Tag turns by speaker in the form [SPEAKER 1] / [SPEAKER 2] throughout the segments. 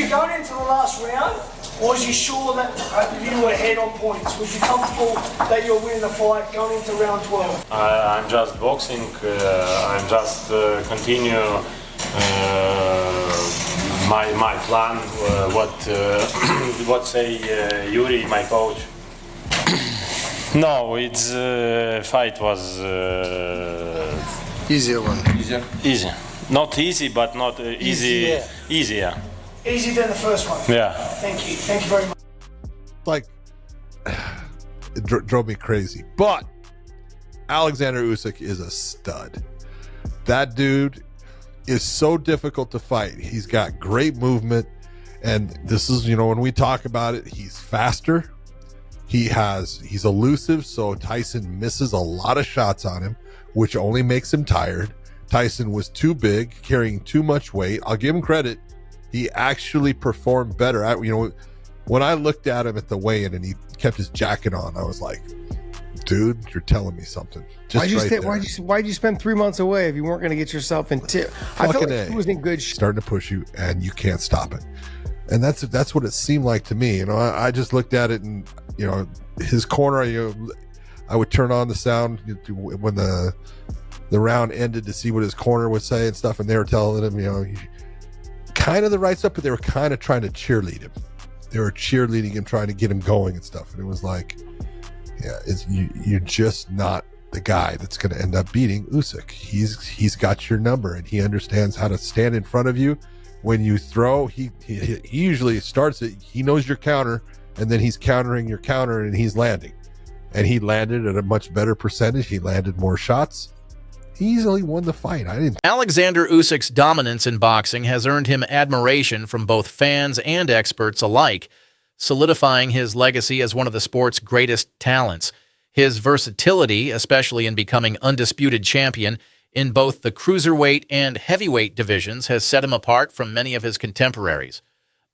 [SPEAKER 1] Usyk, going into the last round, was you sure that you were ahead on points? Was you comfortable that you're winning the fight going into round 12?
[SPEAKER 2] I'm just boxing. I'm just continue my plan. What say Yuri, my coach? No, it's fight was
[SPEAKER 3] easier one.
[SPEAKER 2] Easy. Not easy, but not easy. Easier.
[SPEAKER 1] Easier than the first one.
[SPEAKER 2] Yeah.
[SPEAKER 1] Thank you. Thank you very much.
[SPEAKER 4] Like, it drove me crazy. But Oleksandr Usyk is a stud. That dude is so difficult to fight. He's got great movement, and this is, when we talk about it, he's faster. He's elusive, so Tyson misses a lot of shots on him, which only makes him tired. Tyson was too big, carrying too much weight. I'll give him credit. He actually performed better. When I looked at him at the weigh-in and he kept his jacket on, I was like, dude, you're telling me something.
[SPEAKER 3] Why'd you spend 3 months away if you weren't going to get yourself in tip? I felt like he was in good
[SPEAKER 4] starting to push you, and you can't stop it. And that's what it seemed like to me. I just looked at it, and his corner. I would turn on the sound when the round ended to see what his corner would say and stuff, and they were telling him, kind of the right stuff, but they were kind of trying to cheerlead him. They were cheerleading him, trying to get him going and stuff. And it was like, you're just not the guy that's going to end up beating Usyk. He's got your number, and he understands how to stand in front of you. When you throw, he usually starts it. He knows your counter, and then he's countering your counter, and he's landing. And he landed at a much better percentage. He landed more shots. He easily won the fight.
[SPEAKER 5] Oleksandr Usyk's dominance in boxing has earned him admiration from both fans and experts alike, solidifying his legacy as one of the sport's greatest talents. His versatility, especially in becoming undisputed champion in both the cruiserweight and heavyweight divisions, has set him apart from many of his contemporaries.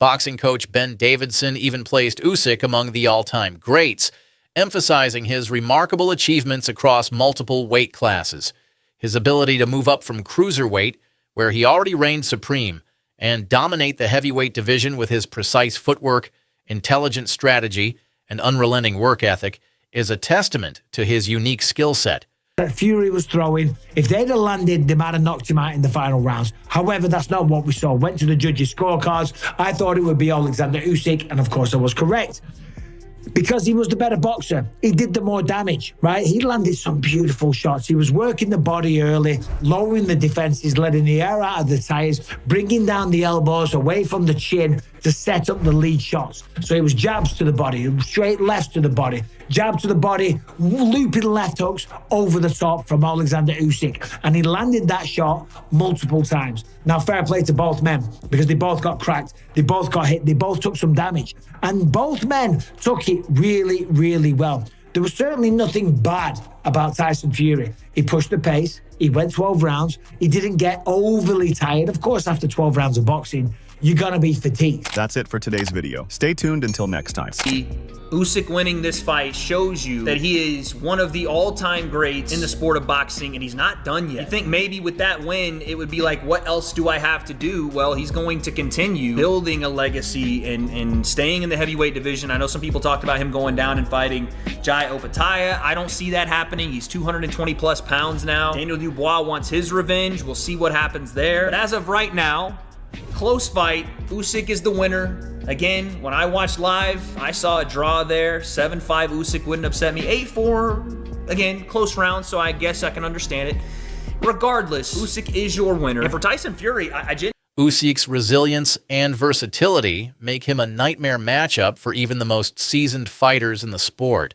[SPEAKER 5] Boxing coach Ben Davidson even placed Usyk among the all-time greats, emphasizing his remarkable achievements across multiple weight classes. His ability to move up from cruiserweight, where he already reigned supreme, and dominate the heavyweight division with his precise footwork, intelligent strategy, and unrelenting work ethic is a testament to his unique skill set.
[SPEAKER 6] That Fury was throwing, if they'd have landed, they might have knocked him out in the final rounds. However, that's not what we saw. Went to the judges' scorecards. I thought it would be Oleksandr Usyk, and of course I was correct. Because he was the better boxer, he did the more damage, right? He landed some beautiful shots. He was working the body early, lowering the defenses, letting the air out of the tires, bringing down the elbows away from the chin to set up the lead shots. So it was jabs to the body, straight lefts to the body, jab to the body, looping left hooks over the top from Oleksandr Usyk. And he landed that shot multiple times. Now, fair play to both men, because they both got cracked, they both got hit, they both took some damage. And both men took it really, really well. There was certainly nothing bad about Tyson Fury. He pushed the pace, he went 12 rounds, he didn't get overly tired. Of course, after 12 rounds of boxing, you're gonna be fatigued.
[SPEAKER 7] That's it for today's video. Stay tuned until next time.
[SPEAKER 8] Usyk winning this fight shows you that he is one of the all-time greats in the sport of boxing, and he's not done yet. You think maybe with that win, it would be like, what else do I have to do? Well, he's going to continue building a legacy and staying in the heavyweight division. I know some people talked about him going down and fighting Jai Opetaia. I don't see that happening. He's 220 plus pounds now. Daniel Dubois wants his revenge. We'll see what happens there. But as of right now, close fight. Usyk is the winner. Again, when I watched live, I saw a draw there. 7-5 Usyk wouldn't upset me. 8-4, again, close round, so I guess I can understand it. Regardless, Usyk is your winner. And for Tyson Fury,
[SPEAKER 5] Usyk's resilience and versatility make him a nightmare matchup for even the most seasoned fighters in the sport.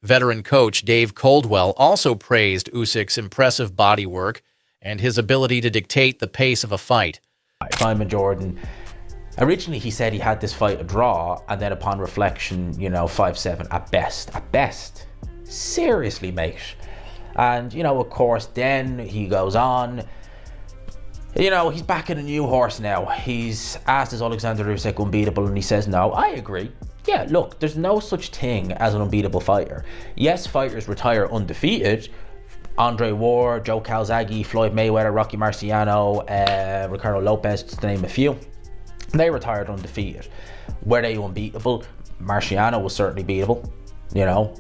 [SPEAKER 5] Veteran coach Dave Coldwell also praised Usyk's impressive body work and his ability to dictate the pace of a fight.
[SPEAKER 9] Simon Jordan, originally he said he had this fight a draw, and then upon reflection, 5-7 at best. At best. Seriously, mate. And, of course, then he goes on. He's backing a new horse now. He's asked, is Oleksandr Usyk unbeatable? And he says no. I agree. Yeah, look, there's no such thing as an unbeatable fighter. Yes, fighters retire undefeated. Andre Ward, Joe Calzaghe, Floyd Mayweather, Rocky Marciano, Ricardo Lopez, to name a few. They retired undefeated. Were they unbeatable? Marciano was certainly beatable. You know,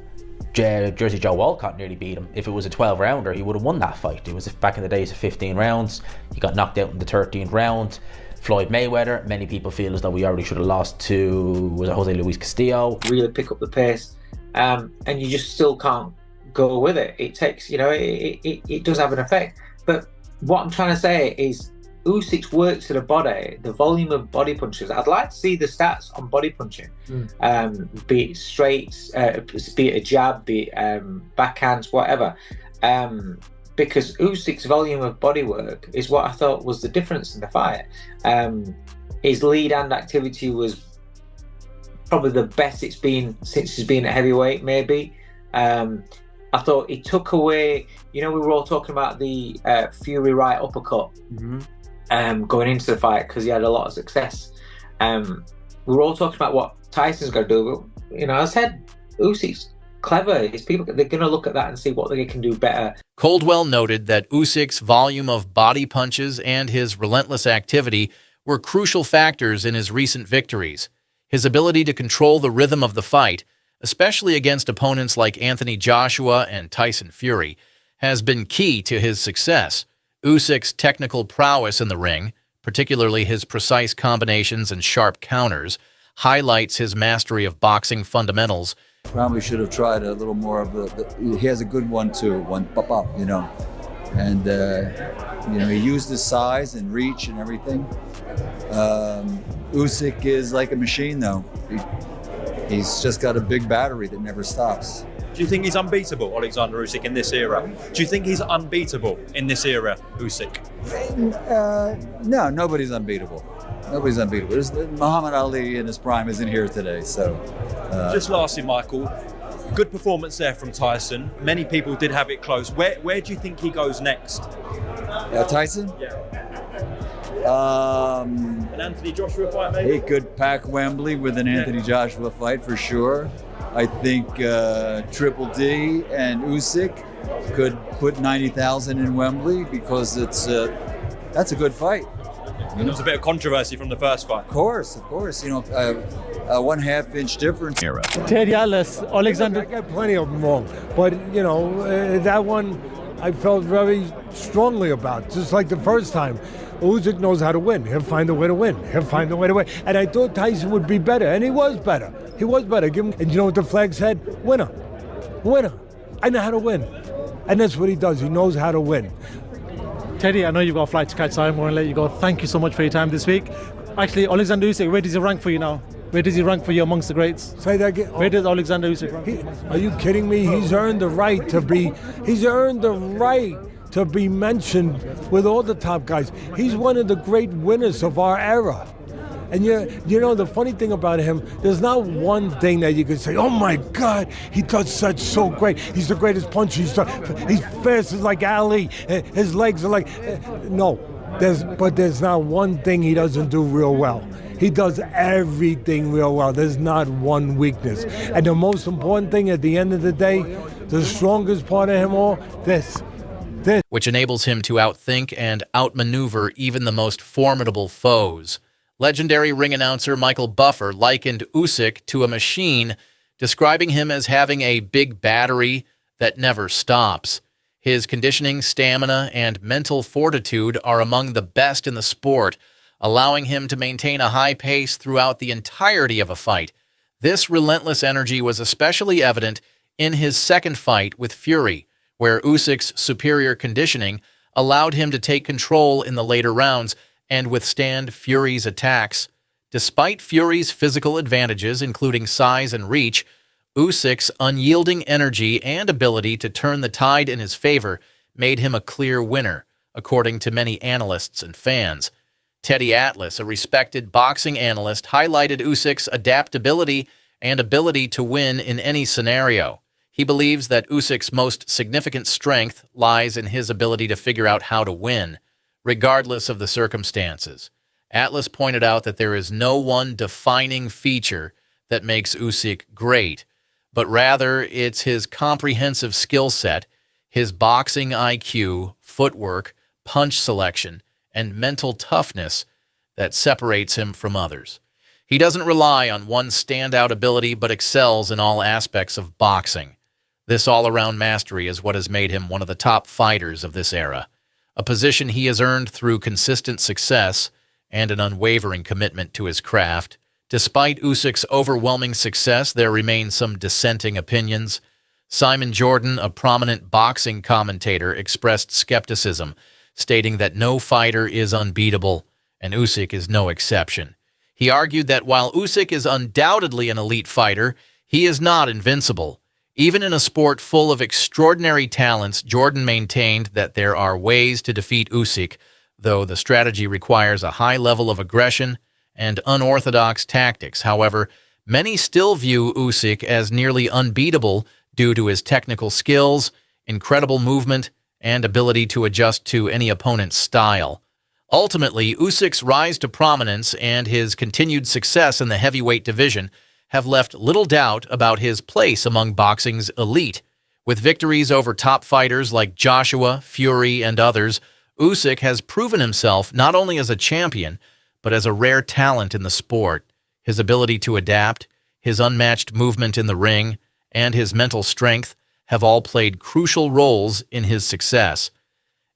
[SPEAKER 9] Jersey Joe Walcott nearly beat him. If it was a 12-rounder, he would have won that fight. It was back in the days of 15 rounds. He got knocked out in the 13th round. Floyd Mayweather, many people feel as though we already should have lost to, was it Jose Luis Castillo?
[SPEAKER 10] Really pick up the pace, and you just still can't go with it. It takes, you know, it does have an effect. But what I'm trying to say is, Usyk's work to the body, the volume of body punches. I'd like to see the stats on body punching, be it straights, be it a jab, be it backhands, whatever. Because Usyk's volume of body work is what I thought was the difference in the fight. His lead hand activity was probably the best it's been since he's been at heavyweight, maybe. I thought he took away, you know, we were all talking about the Fury right uppercut going into the fight because he had a lot of success. We were all talking about what Tyson's going to do, but, you know, I said Usyk's clever. His people, they're going to look at that and see what they can do better.
[SPEAKER 5] Coldwell noted that Usyk's volume of body punches and his relentless activity were crucial factors in his recent victories. His ability to control the rhythm of the fight, especially against opponents like Anthony Joshua and Tyson Fury, has been key to his success. Usyk's technical prowess in the ring, particularly his precise combinations and sharp counters, highlights his mastery of boxing fundamentals.
[SPEAKER 11] Probably should have tried a little more of he has a good one too, one pop, you know. And, you know, he used his size and reach and everything. Usyk is like a machine though. He's just got a big battery that never stops.
[SPEAKER 12] Do you think he's unbeatable, Oleksandr Usyk, in this era? Do you think he's unbeatable in this era, Usyk?
[SPEAKER 11] No, nobody's unbeatable. Nobody's unbeatable. Muhammad Ali in his prime isn't here today, so...
[SPEAKER 12] Just lastly, Michael, good performance there from Tyson. Many people did have it close. Where do you think he goes next?
[SPEAKER 11] Tyson?
[SPEAKER 12] Yeah.
[SPEAKER 11] An
[SPEAKER 12] Anthony Joshua fight, maybe?
[SPEAKER 11] He could pack Wembley with an Anthony Joshua fight for sure. I think Triple D and Usyk could put 90,000 in Wembley because that's a good fight.
[SPEAKER 12] There was a bit of controversy from the first fight.
[SPEAKER 11] Of course. You know, a 1/2 inch difference.
[SPEAKER 13] Teddy Atlas, Oleksandr.
[SPEAKER 3] I got plenty of them wrong, but you know that one I felt very strongly about, just like the first time. Usyk knows how to win. He'll find a way to win. And I thought Tyson would be better, and he was better. Give him, and you know what the flag said? Winner. I know how to win. And that's what he does. He knows how to win.
[SPEAKER 13] Teddy, I know you've got a flight to catch, so I'm going to let you go. Thank you so much for your time this week. Actually, Oleksandr Usyk, where does he rank for you now? Where does he rank for you amongst the greats?
[SPEAKER 3] Say that again.
[SPEAKER 13] Where does Oleksandr Usyk rank?
[SPEAKER 3] Are you kidding me? He's earned the right to be. He's earned the right to be mentioned with all the top guys. He's one of the great winners of our era. And you know, the funny thing about him, there's not one thing that you could say, oh my God, he does so great. He's the greatest puncher. He's fast like Ali. His legs are like, no. There's not one thing he doesn't do real well. He does everything real well. There's not one weakness. And the most important thing at the end of the day, the strongest part of him all, this.
[SPEAKER 5] Which enables him to outthink and outmaneuver even the most formidable foes. Legendary ring announcer Michael Buffer likened Usyk to a machine, describing him as having a big battery that never stops. His conditioning, stamina, and mental fortitude are among the best in the sport, allowing him to maintain a high pace throughout the entirety of a fight. This relentless energy was especially evident in his second fight with Fury, where Usyk's superior conditioning allowed him to take control in the later rounds and withstand Fury's attacks. Despite Fury's physical advantages, including size and reach, Usyk's unyielding energy and ability to turn the tide in his favor made him a clear winner, according to many analysts and fans. Teddy Atlas, a respected boxing analyst, highlighted Usyk's adaptability and ability to win in any scenario. He believes that Usyk's most significant strength lies in his ability to figure out how to win, regardless of the circumstances. Atlas pointed out that there is no one defining feature that makes Usyk great, but rather it's his comprehensive skill set, his boxing IQ, footwork, punch selection, and mental toughness that separates him from others. He doesn't rely on one standout ability, but excels in all aspects of boxing. This all-around mastery is what has made him one of the top fighters of this era, a position he has earned through consistent success and an unwavering commitment to his craft. Despite Usyk's overwhelming success, there remain some dissenting opinions. Simon Jordan, a prominent boxing commentator, expressed skepticism, stating that no fighter is unbeatable, and Usyk is no exception. He argued that while Usyk is undoubtedly an elite fighter, he is not invincible. Even in a sport full of extraordinary talents, Jordan maintained that there are ways to defeat Usyk, though the strategy requires a high level of aggression and unorthodox tactics. However, many still view Usyk as nearly unbeatable due to his technical skills, incredible movement, and ability to adjust to any opponent's style. Ultimately, Usyk's rise to prominence and his continued success in the heavyweight division have left little doubt about his place among boxing's elite. With victories over top fighters like Joshua, Fury, and others, Usyk has proven himself not only as a champion, but as a rare talent in the sport. His ability to adapt, his unmatched movement in the ring, and his mental strength have all played crucial roles in his success.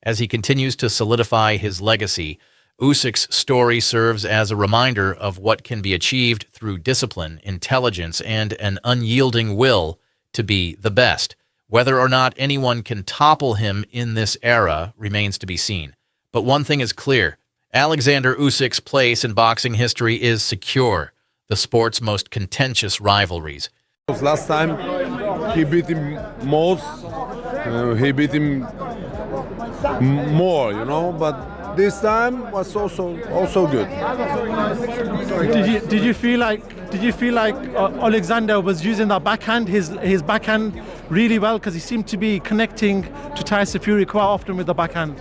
[SPEAKER 5] As he continues to solidify his legacy, Usyk's story serves as a reminder of what can be achieved through discipline, intelligence, and an unyielding will to be the best. Whether or not anyone can topple him in this era remains to be seen. But one thing is clear: Oleksandr Usyk's place in boxing history is secure, the sport's most contentious rivalries.
[SPEAKER 14] Last time he beat him most, he beat him more, but this time was also good.
[SPEAKER 13] Did you feel like Oleksandr was using that backhand, his backhand really well, because he seemed to be connecting to Tyson Fury quite often with the backhand?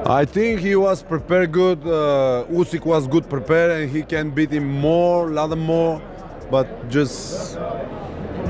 [SPEAKER 14] I think he was prepared good. Usyk was good prepared, and he can beat him more, a lot more. But just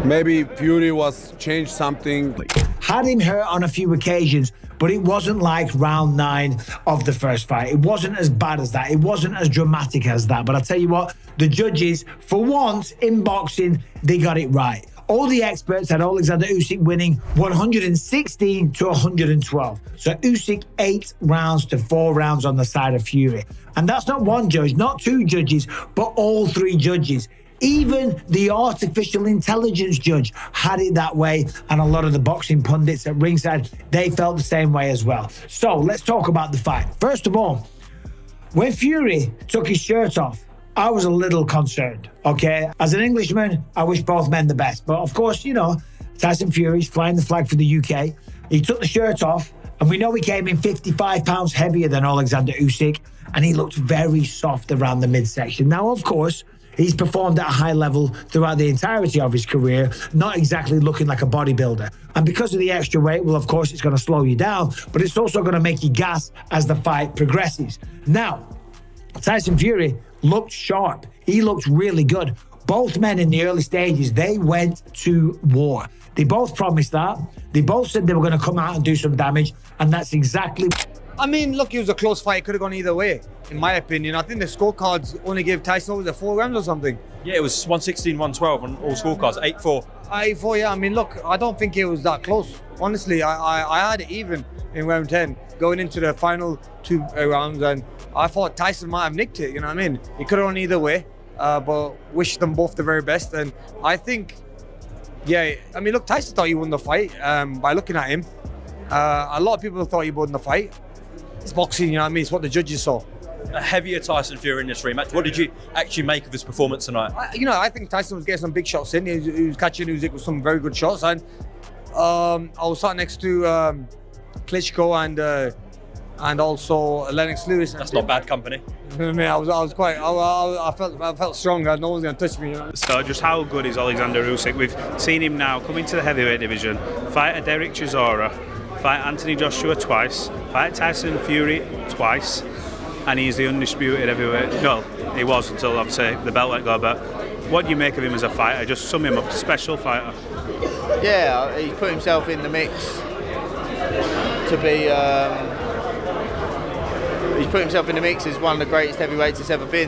[SPEAKER 14] maybe Fury was changed something.
[SPEAKER 6] Had him hurt on a few occasions, but it wasn't like round 9 of the first fight. It wasn't as bad as that. It wasn't as dramatic as that. But I tell you what, the judges, for once in boxing, they got it right. All the experts had Oleksandr Usyk winning 116 to 112. So Usyk 8 rounds to 4 rounds on the side of Fury. And that's not one judge, not 2 judges, but all 3 judges. Even the artificial intelligence judge had it that way, and a lot of the boxing pundits at ringside, they felt the same way as well. So let's talk about the fight. First of all, when Fury took his shirt off, I was a little concerned, okay? As an Englishman, I wish both men the best. But of course, Tyson Fury's flying the flag for the UK. He took the shirt off, and we know he came in 55 pounds heavier than Oleksandr Usyk, and he looked very soft around the midsection. Now, of course, he's performed at a high level throughout the entirety of his career, not exactly looking like a bodybuilder. And because of the extra weight, well, of course, it's going to slow you down, but it's also going to make you gas as the fight progresses. Now, Tyson Fury looked sharp. He looked really good. Both men in the early stages, they went to war. They both promised that. They both said they were going to come out and do some damage, and that's exactly...
[SPEAKER 15] I mean, look, it was a close fight. It could have gone either way, in my opinion. I think the scorecards only gave Tyson, what was it, 4 rounds or something?
[SPEAKER 12] Yeah, it was 116, 112 on all scorecards, 8-4.
[SPEAKER 15] 8-4, yeah. I mean, look, I don't think it was that close. Honestly, I had it even in round 10, going into the final 2 rounds, and I thought Tyson might have nicked it, you know what I mean? It could have gone either way, but wish them both the very best. And I think, yeah, I mean, look, Tyson thought he won the fight by looking at him. A lot of people thought he won the fight. It's boxing, you know what I mean? It's what the judges saw.
[SPEAKER 12] A heavier Tyson Fury in this rematch. What did you actually make of his performance tonight?
[SPEAKER 15] I think Tyson was getting some big shots in. He was catching Usyk with some very good shots. And I was sat next to Klitschko and also Lennox Lewis.
[SPEAKER 12] That's not bad company.
[SPEAKER 15] I mean, I felt strong. No one's going to touch me.
[SPEAKER 16] So just how good is Oleksandr Usyk? We've seen him now come into the heavyweight division, fight a Derek Chisora, fight Anthony Joshua twice, fight Tyson Fury twice, and he's the undisputed heavyweight. No, he was until obviously the belt let go. But what do you make of him as a fighter? Just sum him up, special fighter.
[SPEAKER 17] Yeah, he's put himself in the mix to be. he's put himself in the mix as one of the greatest heavyweights that's ever been.